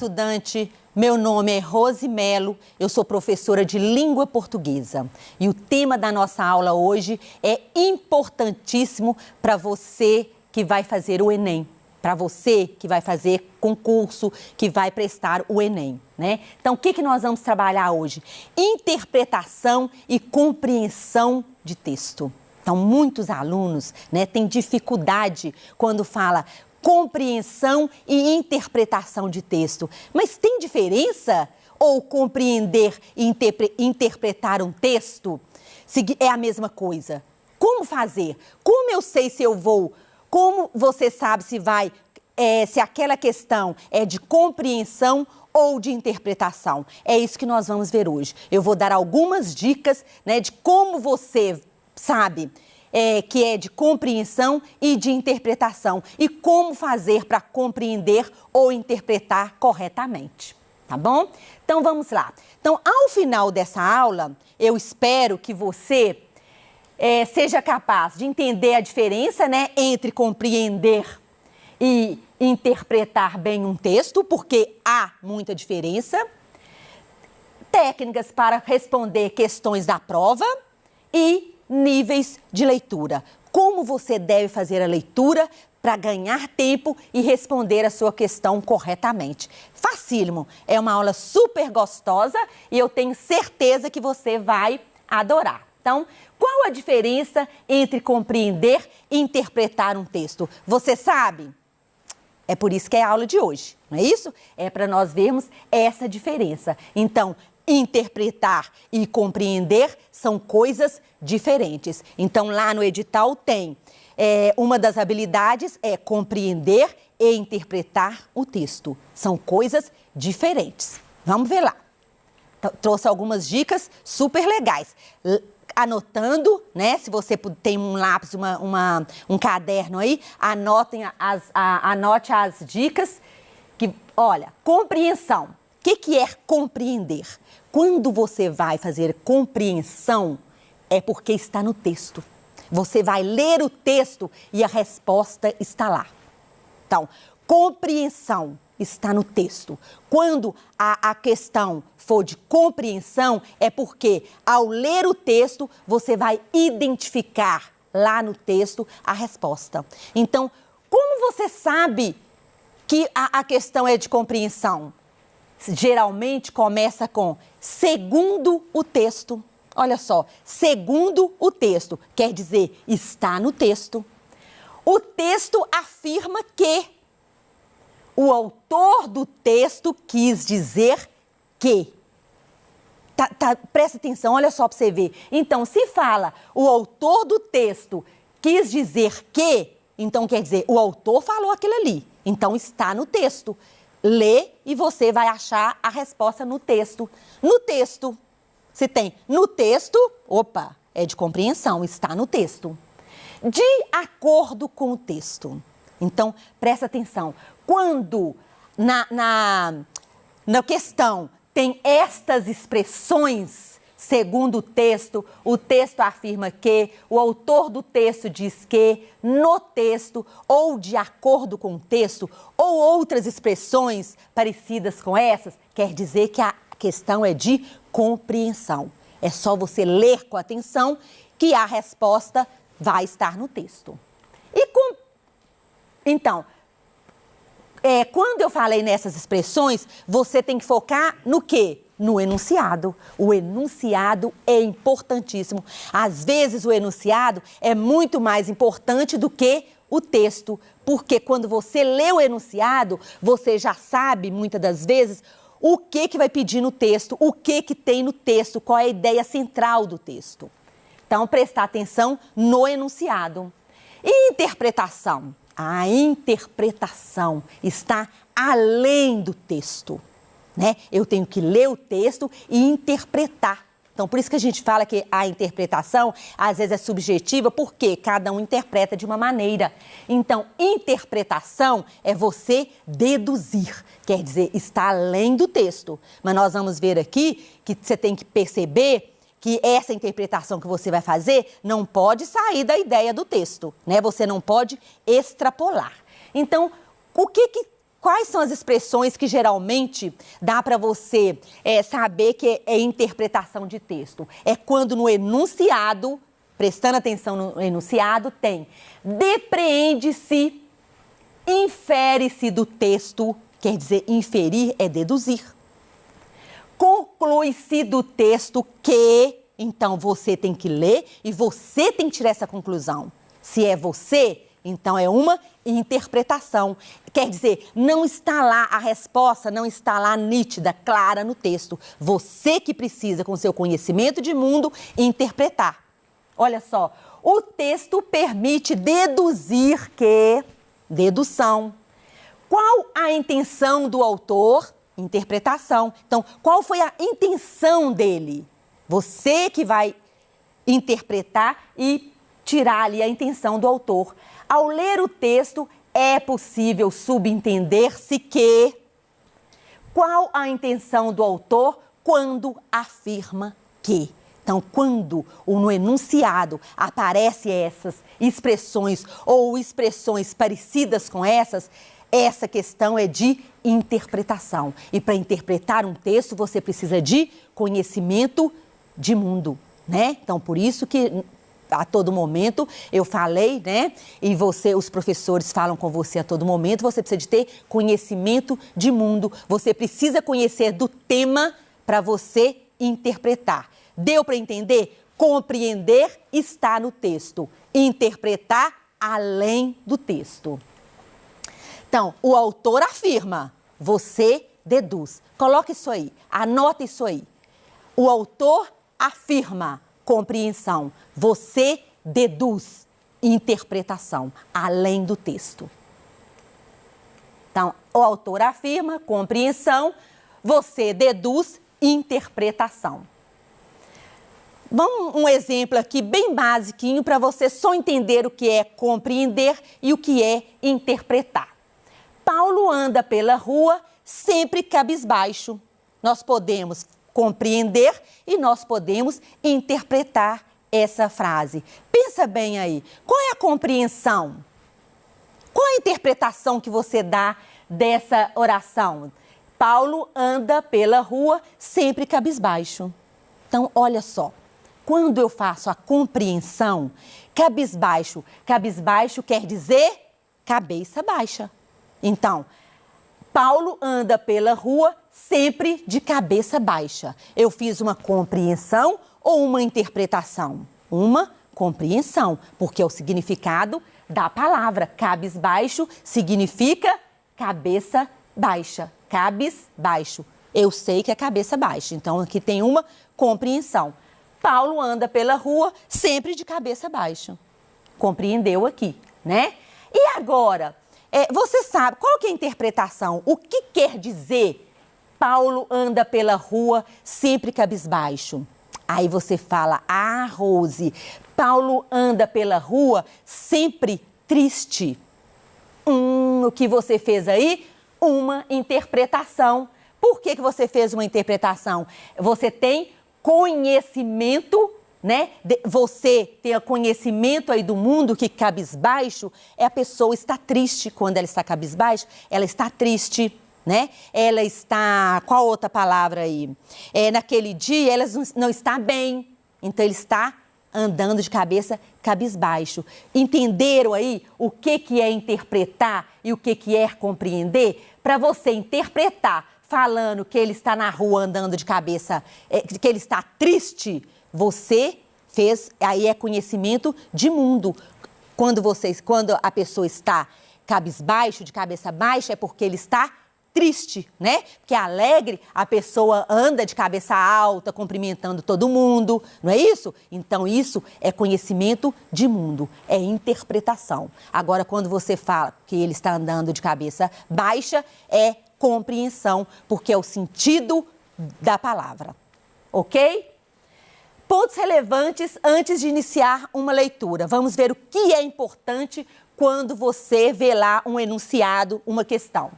estudante, meu nome é Rose Melo, eu sou professora de língua portuguesa e o tema da nossa aula hoje é importantíssimo para você que vai fazer o Enem, para você que vai fazer concurso, que vai prestar o Enem, né? Então, o que nós vamos trabalhar hoje? Interpretação e compreensão de texto. Então, muitos alunos, né, têm dificuldade quando fala compreensão e interpretação de texto. Mas tem diferença? Ou compreender e interpretar um texto é a mesma coisa? Como fazer? Como eu sei se eu vou? Como você sabe se vai, se aquela questão é de compreensão ou de interpretação? É isso que nós vamos ver hoje. Eu vou dar algumas dicas, né, de como você sabe que é de compreensão e de interpretação e como fazer para compreender ou interpretar corretamente, tá bom? Então vamos lá. Então, ao final dessa aula, eu espero que você seja capaz de entender a diferença, né, entre compreender e interpretar bem um texto, porque há muita diferença. Técnicas para responder questões da prova e níveis de leitura. Como você deve fazer a leitura para ganhar tempo e responder a sua questão corretamente. Facílimo. É uma aula super gostosa e eu tenho certeza que você vai adorar. Então, qual a diferença entre compreender e interpretar um texto? Você sabe? É por isso que é a aula de hoje, não é isso? É para nós vermos essa diferença. Então, interpretar e compreender são coisas diferentes. Então, lá no edital tem uma das habilidades é compreender e interpretar o texto. São coisas diferentes. Vamos ver lá. Trouxe algumas dicas super legais. Anotando, né? Se você tem um lápis, um caderno aí, anote as dicas. Olha, compreensão. O que é compreender? Quando você vai fazer compreensão, é porque está no texto. Você vai ler o texto e a resposta está lá. Então, compreensão está no texto. Quando a questão for de compreensão, é porque ao ler o texto, você vai identificar lá no texto a resposta. Então, como você sabe que a questão é de compreensão? Geralmente começa com segundo o texto. Olha só, segundo o texto, quer dizer, está no texto. O texto afirma que o autor do texto quis dizer que. Presta atenção, olha só para você ver. Então, se fala o autor do texto quis dizer que, então quer dizer, o autor falou aquilo ali. Então, está no texto. Lê e você vai achar a resposta no texto. No texto, se tem no texto, opa, é de compreensão, está no texto. De acordo com o texto. Então, presta atenção. Quando na questão tem estas expressões, segundo o texto afirma que, o autor do texto diz que, no texto, ou de acordo com o texto, ou outras expressões parecidas com essas, quer dizer que a questão é de compreensão. É só você ler com atenção que a resposta vai estar no texto. Então, quando eu falei nessas expressões, você tem que focar no quê? No enunciado. O enunciado é importantíssimo. Às vezes, o enunciado é muito mais importante do que o texto, porque quando você lê o enunciado, você já sabe, muitas das vezes, o que vai pedir no texto, o que tem no texto, qual é a ideia central do texto. Então, prestar atenção no enunciado. E interpretação? A interpretação está além do texto, né? Eu tenho que ler o texto e interpretar. Então, por isso que a gente fala que a interpretação, às vezes, é subjetiva, porque cada um interpreta de uma maneira. Então, interpretação é você deduzir, quer dizer, está além do texto. Mas nós vamos ver aqui que você tem que perceber que essa interpretação que você vai fazer não pode sair da ideia do texto, né? Você não pode extrapolar. Então, quais são as expressões que geralmente dá para você saber que é interpretação de texto? É quando no enunciado, prestando atenção no enunciado, tem depreende-se, infere-se do texto, quer dizer, inferir é deduzir. Conclui-se do texto que, então você tem que ler e você tem que tirar essa conclusão. Se é você, então é uma interpretação. Quer dizer, não está lá a resposta, não está lá nítida, clara no texto. Você que precisa, com seu conhecimento de mundo, interpretar. Olha só, o texto permite deduzir que... Dedução. Qual a intenção do autor? Interpretação. Então, qual foi a intenção dele? Você que vai interpretar e tirar ali a intenção do autor. Ao ler o texto, é possível subentender-se que... Qual a intenção do autor quando afirma que? Então, quando no enunciado aparecem essas expressões ou expressões parecidas com essas, essa questão é de interpretação. E para interpretar um texto, você precisa de conhecimento de mundo, né? Então, por isso que a todo momento eu falei, né? E os professores falam com você a todo momento, você precisa de ter conhecimento de mundo. Você precisa conhecer do tema para você interpretar. Deu para entender? Compreender está no texto. Interpretar além do texto. Então, o autor afirma, você deduz. Coloca isso aí, anota isso aí. O autor afirma, compreensão. Você deduz, interpretação, além do texto. Então, o autor afirma, compreensão. Você deduz, interpretação. Vamos um exemplo aqui bem basiquinho para você só entender o que é compreender e o que é interpretar. Paulo anda pela rua sempre cabisbaixo. Nós podemos compreender e nós podemos interpretar essa frase. Pensa bem aí, qual é a compreensão? Qual é a interpretação que você dá dessa oração? Paulo anda pela rua sempre cabisbaixo. Então, olha só. Quando eu faço a compreensão, cabisbaixo quer dizer cabeça baixa. Então, Paulo anda pela rua sempre de cabeça baixa. Eu fiz uma compreensão ou uma interpretação? Uma compreensão, porque é o significado da palavra. Cabisbaixo significa cabeça baixa. Cabisbaixo. Eu sei que é cabeça baixa. Então, aqui tem uma compreensão. Paulo anda pela rua sempre de cabeça baixa. Compreendeu aqui, né? E agora, você sabe qual que é a interpretação? O que quer dizer Paulo anda pela rua sempre cabisbaixo? Aí você fala, Rose, Paulo anda pela rua sempre triste. O que você fez aí? Uma interpretação. Por que você fez uma interpretação? Você tem conhecimento, né? Você tem conhecimento aí do mundo que cabisbaixo é a pessoa está triste. Quando ela está cabisbaixo, ela está triste, né? Ela está... Qual outra palavra aí? Naquele dia, ela não está bem. Então, ele está andando de cabeça cabisbaixo. Entenderam aí o que é interpretar e o que é compreender? Para você interpretar falando que ele está na rua andando de cabeça, que ele está triste, você fez, aí é conhecimento de mundo. Quando a pessoa está cabisbaixo, de cabeça baixa, é porque ele está triste, né? Porque alegre, a pessoa anda de cabeça alta, cumprimentando todo mundo, não é isso? Então, isso é conhecimento de mundo, é interpretação. Agora, quando você fala que ele está andando de cabeça baixa, é compreensão, porque é o sentido da palavra, ok? Pontos relevantes antes de iniciar uma leitura. Vamos ver o que é importante quando você vê lá um enunciado, uma questão.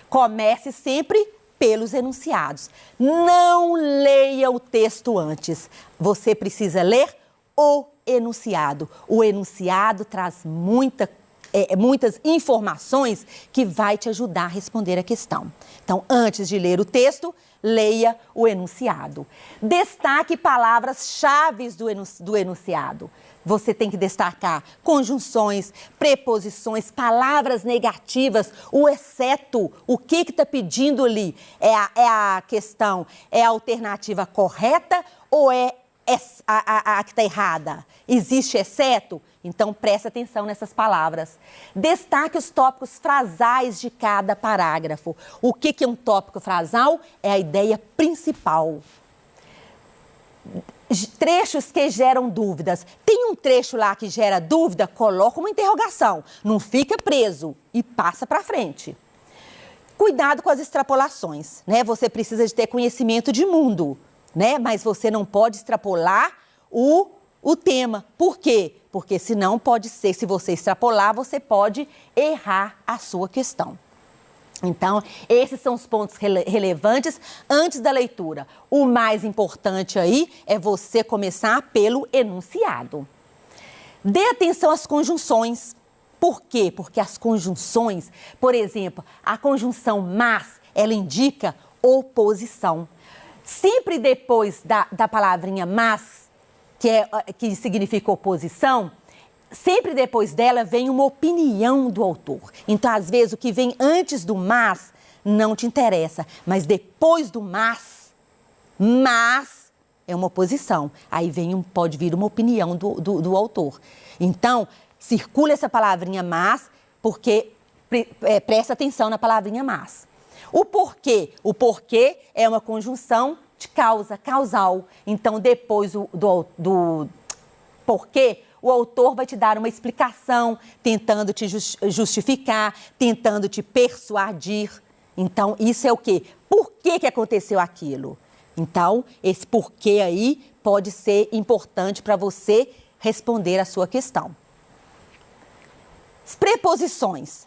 Comece sempre pelos enunciados. Não leia o texto antes. Você precisa ler o enunciado. O enunciado traz muita muitas informações que vai te ajudar a responder a questão. Então, antes de ler o texto, leia o enunciado. Destaque palavras-chave do enunciado. Você tem que destacar conjunções, preposições, palavras negativas, o exceto, o que está pedindo ali. É a questão, é a alternativa correta ou é a que está errada? Existe exceto? Então, preste atenção nessas palavras. Destaque os tópicos frasais de cada parágrafo. O que é um tópico frasal? É a ideia principal. Trechos que geram dúvidas. Tem um trecho lá que gera dúvida? Coloca uma interrogação. Não fica preso e passa para frente. Cuidado com as extrapolações, né? Você precisa de ter conhecimento de mundo, né? Mas você não pode extrapolar o tema. Por quê? Porque senão pode ser, se você extrapolar, você pode errar a sua questão. Então, esses são os pontos relevantes antes da leitura. O mais importante aí é você começar pelo enunciado. Dê atenção às conjunções. Por quê? Porque as conjunções, por exemplo, a conjunção mas, ela indica oposição. Sempre depois da palavrinha mas, que significa oposição, sempre depois dela vem uma opinião do autor. Então, às vezes, o que vem antes do mas não te interessa, mas depois do mas é uma oposição. Aí pode vir uma opinião do autor. Então, circula essa palavrinha mas, porque presta atenção na palavrinha mas. O porquê? O porquê é uma conjunção de causa, causal. Então, depois do porquê, o autor vai te dar uma explicação, tentando te justificar, tentando te persuadir. Então, isso é o quê? Por que aconteceu aquilo? Então, esse porquê aí pode ser importante para você responder a sua questão. As preposições.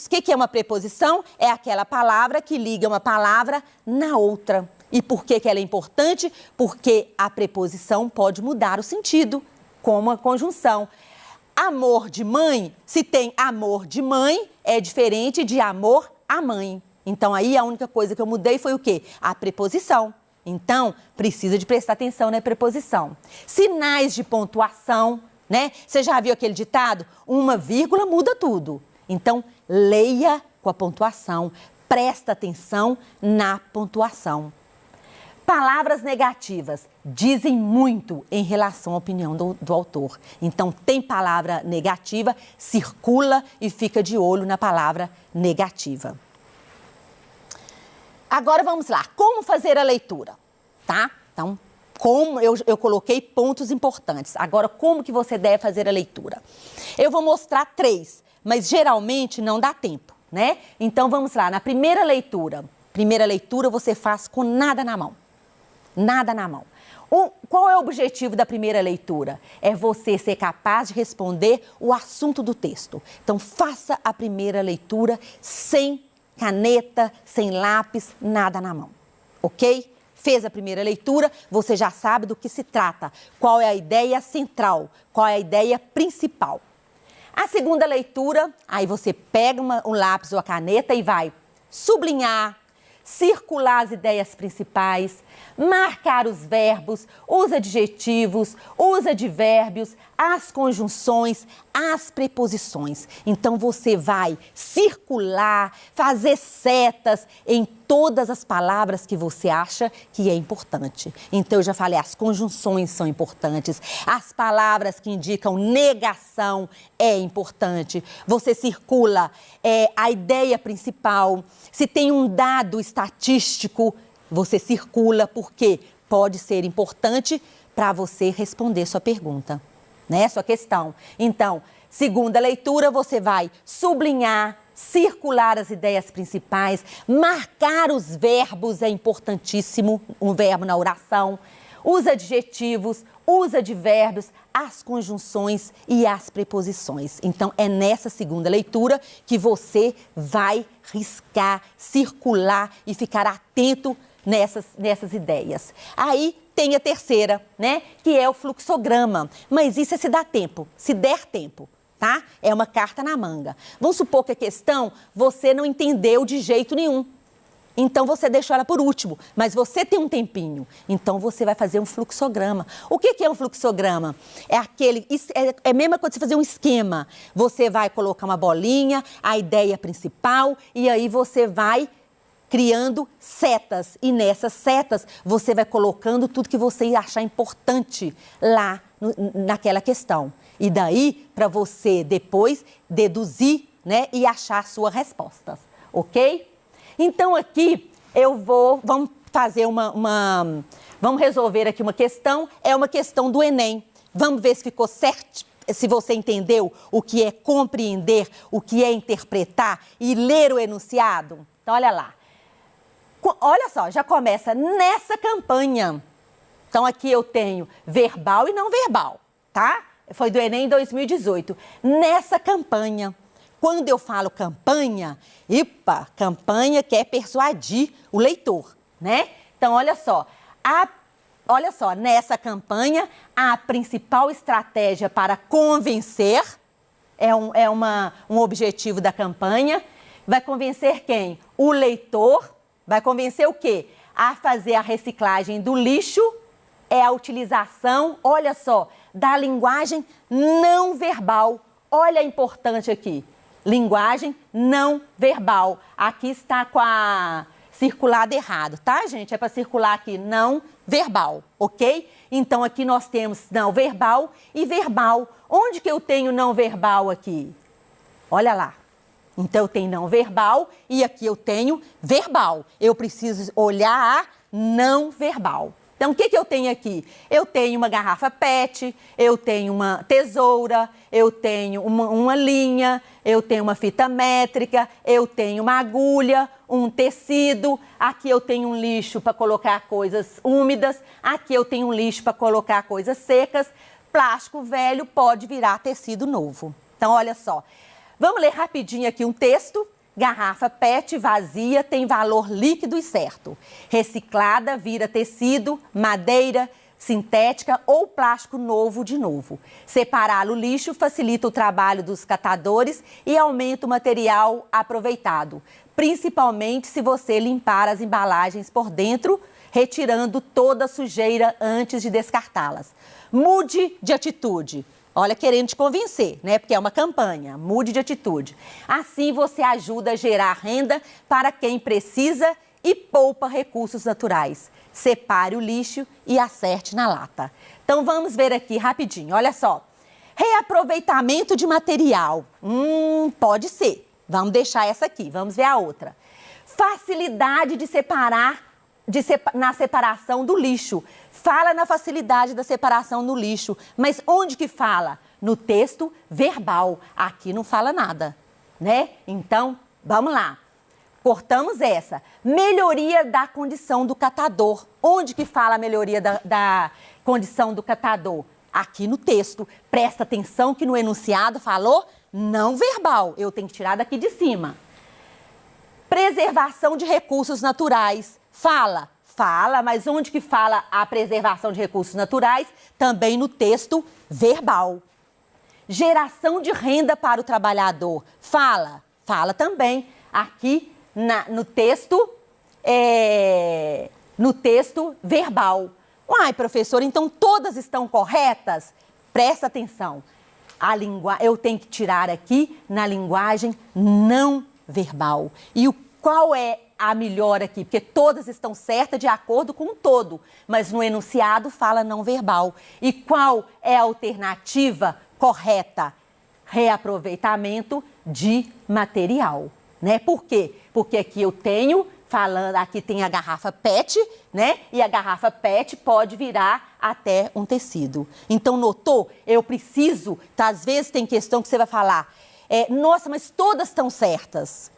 O que é uma preposição? É aquela palavra que liga uma palavra na outra. E por que ela é importante? Porque a preposição pode mudar o sentido, como a conjunção. Amor de mãe, se tem amor de mãe, é diferente de amor à mãe. Então, aí a única coisa que eu mudei foi o quê? A preposição. Então, precisa de prestar atenção na preposição. Sinais de pontuação, né? Você já viu aquele ditado? Uma vírgula muda tudo. Então, leia com a pontuação. Presta atenção na pontuação. Palavras negativas dizem muito em relação à opinião do autor. Então, tem palavra negativa, circula e fica de olho na palavra negativa. Agora, vamos lá. Como fazer a leitura? Tá? Então, como eu coloquei pontos importantes. Agora, como que você deve fazer a leitura? Eu vou mostrar 3, mas geralmente não dá tempo, né? Então, vamos lá. Na primeira leitura você faz com nada na mão. Nada na mão. Qual é o objetivo da primeira leitura? É você ser capaz de responder o assunto do texto. Então, faça a primeira leitura sem caneta, sem lápis, nada na mão. Ok? Fez a primeira leitura, você já sabe do que se trata. Qual é a ideia central? Qual é a ideia principal? A segunda leitura, aí você pega um lápis ou a caneta e vai sublinhar, circular as ideias principais, marcar os verbos, os adjetivos, os advérbios, as conjunções, as preposições. Então, você vai circular, fazer setas em todas as palavras que você acha que é importante. Então, eu já falei, as conjunções são importantes, as palavras que indicam negação é importante. Você circula a ideia principal. Se tem um dado estatístico, você circula, porque pode ser importante para você responder sua pergunta, né? Sua questão. Então, segunda leitura, você vai sublinhar, circular as ideias principais, marcar os verbos, é importantíssimo, um verbo na oração, os adjetivos, os advérbios, as conjunções e as preposições. Então, é nessa segunda leitura que você vai riscar, circular e ficar atento nessas ideias. Aí tem a terceira, né? Que é o fluxograma. Mas isso é se dá tempo, se der tempo. tá? É uma carta na manga. Vamos supor que a questão você não entendeu de jeito nenhum. Então, você deixou ela por último, mas você tem um tempinho. Então, você vai fazer um fluxograma. O que é um fluxograma? É a mesma coisa que você fazer um esquema. Você vai colocar uma bolinha, a ideia principal, e aí você vai criando setas. E nessas setas, você vai colocando tudo que você achar importante lá naquela questão. E daí, para você depois deduzir, né, e achar suas respostas, ok? Então, aqui, vamos fazer vamos resolver aqui uma questão, é uma questão do Enem. Vamos ver se ficou certo, se você entendeu o que é compreender, o que é interpretar e ler o enunciado. Então, olha lá. Olha só, já começa nessa campanha. Então, aqui eu tenho verbal e não verbal, tá? Foi do Enem 2018. Nessa campanha. Quando eu falo campanha, campanha quer persuadir o leitor, né? Então, olha só, nessa campanha, a principal estratégia para convencer um objetivo da campanha. Vai convencer quem? O leitor. Vai convencer o quê? A fazer a reciclagem do lixo, é a utilização, olha só, da linguagem não verbal. Olha a importante aqui. Linguagem não verbal. Aqui está com a circulada errado, tá, gente? É para circular aqui não verbal, ok? Então, aqui nós temos não verbal e verbal. Onde que eu tenho não verbal aqui? Olha lá. Então, eu tenho não verbal e aqui eu tenho verbal. Eu preciso olhar a não verbal. Então, o que eu tenho aqui? Eu tenho uma garrafa PET, eu tenho uma tesoura, eu tenho uma linha, eu tenho uma fita métrica, eu tenho uma agulha, um tecido, aqui eu tenho um lixo para colocar coisas úmidas, aqui eu tenho um lixo para colocar coisas secas. Plástico velho pode virar tecido novo. Então, olha só. Vamos ler rapidinho aqui um texto. Garrafa PET vazia tem valor líquido e certo. Reciclada vira tecido, madeira, sintética ou plástico novo de novo. Separar o lixo facilita o trabalho dos catadores e aumenta o material aproveitado, principalmente se você limpar as embalagens por dentro, retirando toda a sujeira antes de descartá-las. Mude de atitude. Olha, querendo te convencer, né? Porque é uma campanha. Mude de atitude. Assim você ajuda a gerar renda para quem precisa e poupa recursos naturais. Separe o lixo e acerte na lata. Então, vamos ver aqui rapidinho. Olha só. Reaproveitamento de material. Pode ser. Vamos deixar essa aqui. Vamos ver a outra. Facilidade de separar, na separação do lixo. Fala na facilidade da separação no lixo. Mas onde que fala? No texto verbal. Aqui não fala nada, né? Então, vamos lá. Cortamos essa. Melhoria da condição do catador. Onde que fala a melhoria da condição do catador? Aqui no texto. Presta atenção que no enunciado falou não verbal. Eu tenho que tirar daqui de cima. Preservação de recursos naturais. Fala, mas onde que fala a preservação de recursos naturais? Também no texto verbal. Geração de renda para o trabalhador. Fala também aqui no texto verbal. Uai, professor, então todas estão corretas? Presta atenção. Eu tenho que tirar aqui na linguagem não verbal. E qual é a melhor aqui? Porque todas estão certas de acordo com o todo, mas no enunciado fala não verbal. E qual é a alternativa correta? Reaproveitamento de material, né? Por quê? Porque aqui eu tenho, aqui tem a garrafa PET, né? E a garrafa PET pode virar até um tecido. Então, notou? Eu preciso, tá? Às vezes tem questão que você vai falar, nossa, mas todas estão certas.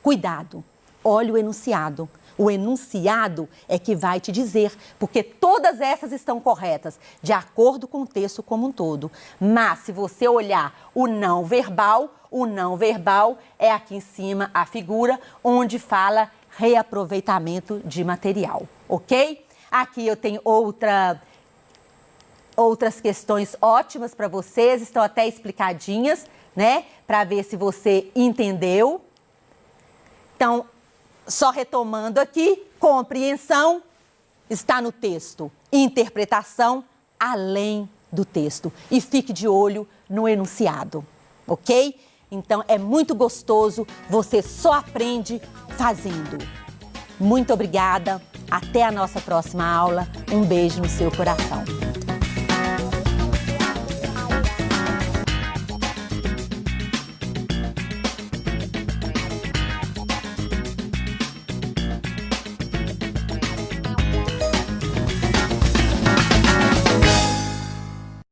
Cuidado. Olha o enunciado. O enunciado é que vai te dizer, porque todas essas estão corretas, de acordo com o texto como um todo. Mas, se você olhar o não verbal é aqui em cima a figura onde fala reaproveitamento de material, ok? Aqui eu tenho outra outras questões ótimas para vocês, estão até explicadinhas, né? Para ver se você entendeu. Então, só retomando aqui, compreensão está no texto, interpretação além do texto. E fique de olho no enunciado, ok? Então, é muito gostoso, você só aprende fazendo. Muito obrigada, até a nossa próxima aula. Um beijo no seu coração.